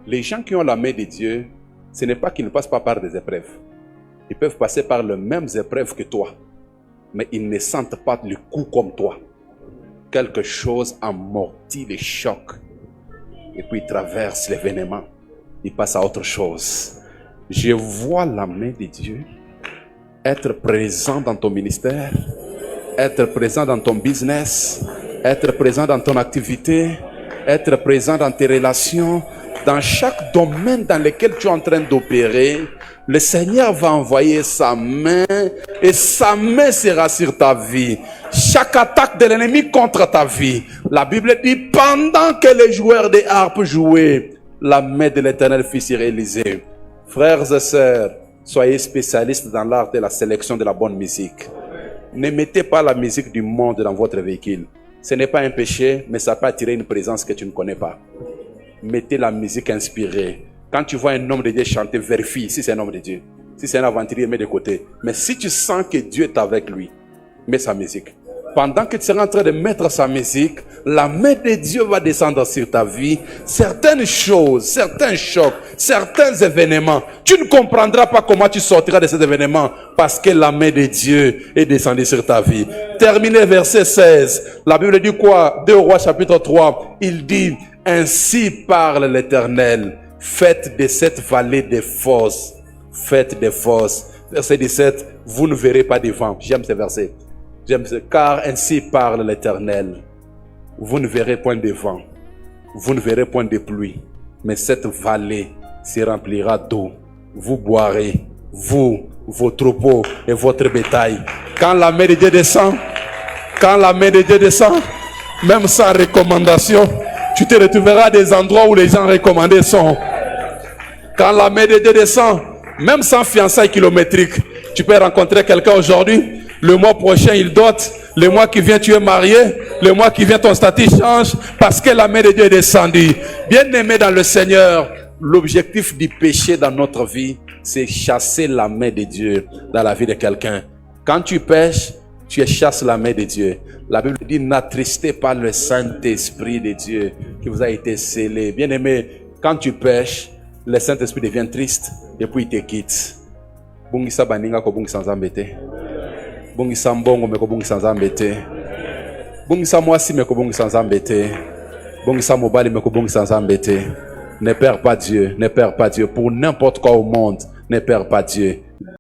Les gens qui ont la main de Dieu, ce n'est pas qu'ils ne passent pas par des épreuves. Ils peuvent passer par les mêmes épreuves que toi, mais ils ne sentent pas le coup comme toi. Quelque chose amortit les chocs. Et puis ils traversent l'événement. Ils passent à autre chose. Je vois la main de Dieu être présent dans ton ministère, être présent dans ton business, être présent dans ton activité, être présent dans tes relations, dans chaque domaine dans lequel tu es en train d'opérer. Le Seigneur va envoyer sa main et sa main sera sur ta vie. Chaque attaque de l'ennemi contre ta vie, la Bible dit, pendant que les joueurs des harpes jouaient, la main de l'Éternel fut sur Élisée. Frères et sœurs, soyez spécialistes dans l'art de la sélection de la bonne musique. Ne mettez pas la musique du monde dans votre véhicule. Ce n'est pas un péché, mais ça peut attirer une présence que tu ne connais pas. Mettez la musique inspirée. Quand tu vois un homme de Dieu chanter, vérifie si c'est un homme de Dieu. Si c'est un aventurier, mets de côté. Mais si tu sens que Dieu est avec lui, mets sa musique. Pendant que tu seras en train de mettre sa musique, la main de Dieu va descendre sur ta vie. Certaines choses, certains chocs, certains événements, tu ne comprendras pas comment tu sortiras de ces événements parce que la main de Dieu est descendue sur ta vie. Terminé verset 16. La Bible dit quoi? 2 Rois chapitre 3. Il dit, ainsi parle l'Éternel. Faites de cette vallée des fosses. Faites des fosses. Verset 17. Vous ne verrez pas de vent. J'aime ce verset. Car ainsi parle l'Éternel. Vous ne verrez point de vent. Vous ne verrez point de pluie. Mais cette vallée se remplira d'eau. Vous boirez, vous, vos troupeaux et votre bétail. Quand la main de Dieu descend, même sans recommandation, tu te retrouveras à des endroits où les gens recommandés sont. Quand la main de Dieu descend, même sans fiançailles kilométriques, tu peux rencontrer quelqu'un aujourd'hui. Le mois prochain, il dote. Le mois qui vient, tu es marié. Le mois qui vient, ton statut change parce que la main de Dieu est descendue. Bien-aimé dans le Seigneur, l'objectif du péché dans notre vie, c'est chasser la main de Dieu dans la vie de quelqu'un. Quand tu pêches, tu chasses la main de Dieu. La Bible dit, n'attristez pas le Saint-Esprit de Dieu qui vous a été scellé. Bien-aimé, quand tu pêches, le Saint-Esprit devient triste et puis il te quitte. Bungisa baninga ko bungisa nzambete. Bungisa mbongo meko bungisa nzambete. Bungisa mwasi meko bungisa nzambete. Bungisa mobali meko bungisa nzambete. Ne perds pas Dieu, ne perds pas Dieu. Pour n'importe quoi au monde, ne perds pas Dieu.